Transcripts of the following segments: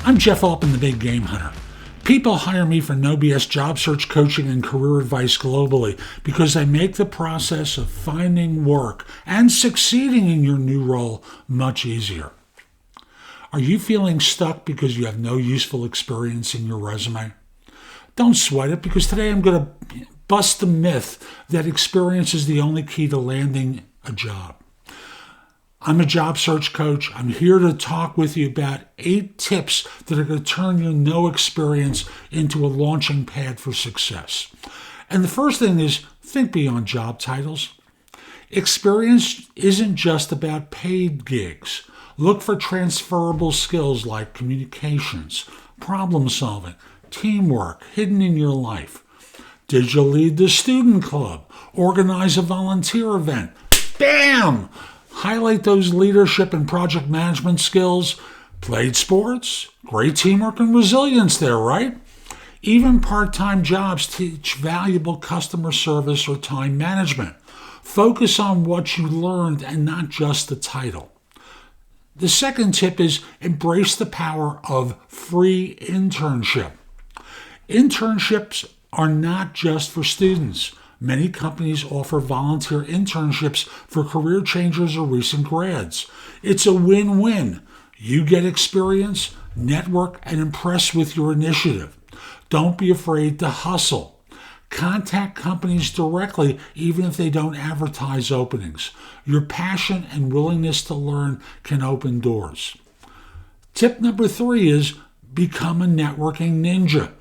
I'm Jeff Altman, the Big Game Hunter. People hire me for no BS job search coaching and career advice globally because I make the process of finding work and succeeding in your new role much easier. Are you feeling stuck because you have no useful experience in your resume? Don't sweat it, because today I'm going to bust the myth that experience is the only key to landing a job. I'm a job search coach. I'm here to talk with you about 8 tips that are going to turn your no experience into a launching pad for success. And the first thing is, think beyond job titles. Experience isn't just about paid gigs. Look for transferable skills like communications, problem solving, teamwork hidden in your life. Did you lead the student club? Organize a volunteer event? Bam! Highlight those leadership and project management skills. Played sports? Great teamwork and resilience there, right? Even part-time jobs teach valuable customer service or time management. Focus on what you learned and not just the title. The second tip is embrace the power of free internship. Internships are not just for students. Many companies offer volunteer internships for career changers or recent grads. It's a win-win. You get experience, network, and impress with your initiative. Don't be afraid to hustle. Contact companies directly, even if they don't advertise openings. Your passion and willingness to learn can open doors. Tip number 3 is become a networking ninja.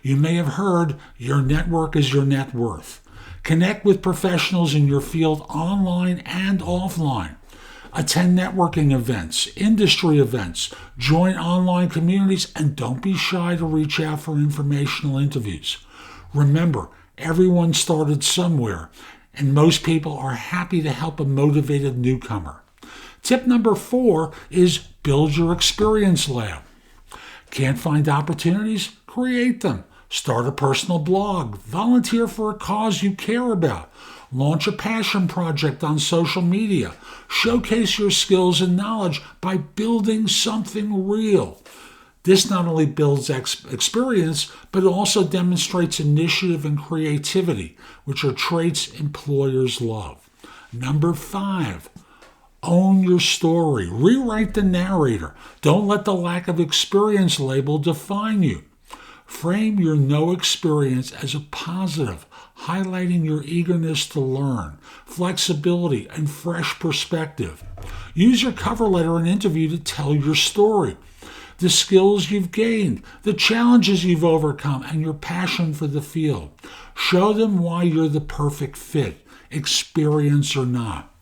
You may have heard your network is your net worth. Connect with professionals in your field online and offline. Attend networking events, industry events, join online communities, and don't be shy to reach out for informational interviews. Remember, everyone started somewhere, and most people are happy to help a motivated newcomer. Tip number 4 is build your experience lab. Can't find opportunities? Create them. Start a personal blog. Volunteer for a cause you care about. Launch a passion project on social media. Showcase your skills and knowledge by building something real. This not only builds experience, but also demonstrates initiative and creativity, which are traits employers love. Number 5, own your story. Rewrite the narrator. Don't let the lack of experience label define you. Frame your no experience as a positive, highlighting your eagerness to learn, flexibility, and fresh perspective. Use your cover letter and interview to tell your story, the skills you've gained, the challenges you've overcome, and your passion for the field. Show them why you're the perfect fit, experience or not.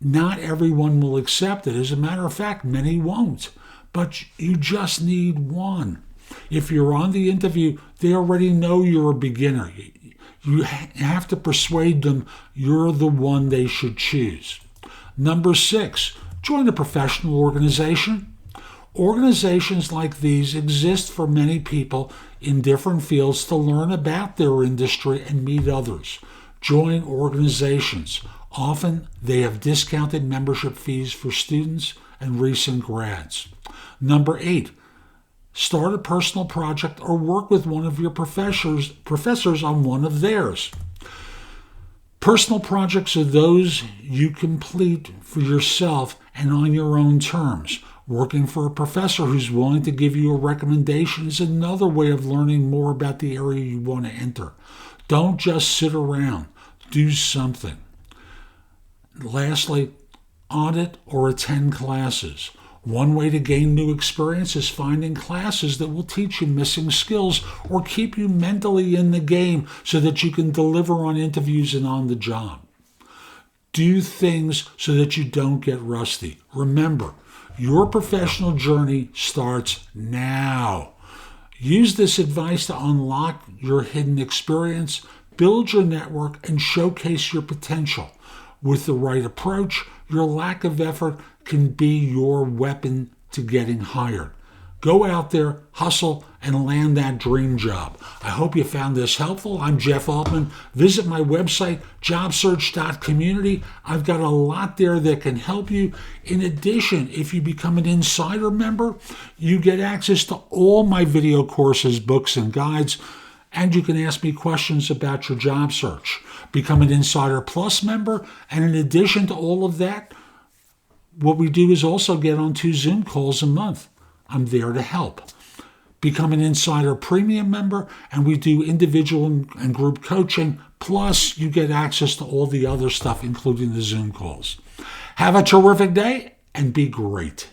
Not everyone will accept it. As a matter of fact, many won't. But you just need one. If you're on the interview, they already know you're a beginner. You have to persuade them you're the one they should choose. Number 6, join a professional organization. Organizations like these exist for many people in different fields to learn about their industry and meet others. Join organizations. Often they have discounted membership fees for students and recent grads. Number 8, start a personal project or work with one of your professors on one of theirs. Personal projects are those you complete for yourself and on your own terms. Working for a professor who's willing to give you a recommendation is another way of learning more about the area you want to enter. Don't just sit around. Do something. Lastly, audit or attend classes. One way to gain new experience is finding classes that will teach you missing skills or keep you mentally in the game so that you can deliver on interviews and on the job. Do things so that you don't get rusty. Remember, your professional journey starts now. Use this advice to unlock your hidden experience, build your network, and showcase your potential. With the right approach, your lack of effort can be your weapon to getting hired. Go out there, hustle, and land that dream job. I hope you found this helpful. I'm Jeff Altman. Visit my website, JobSearch.Community. I've got a lot there that can help you. In addition, if you become an insider member, you get access to all my video courses, books, and guides, and you can ask me questions about your job search. Become an Insider Plus member, and in addition to all of that, what we do is also get on 2 Zoom calls a month. I'm there to help. Become an Insider Premium member, and we do individual and group coaching, plus you get access to all the other stuff, including the Zoom calls. Have a terrific day, and be great.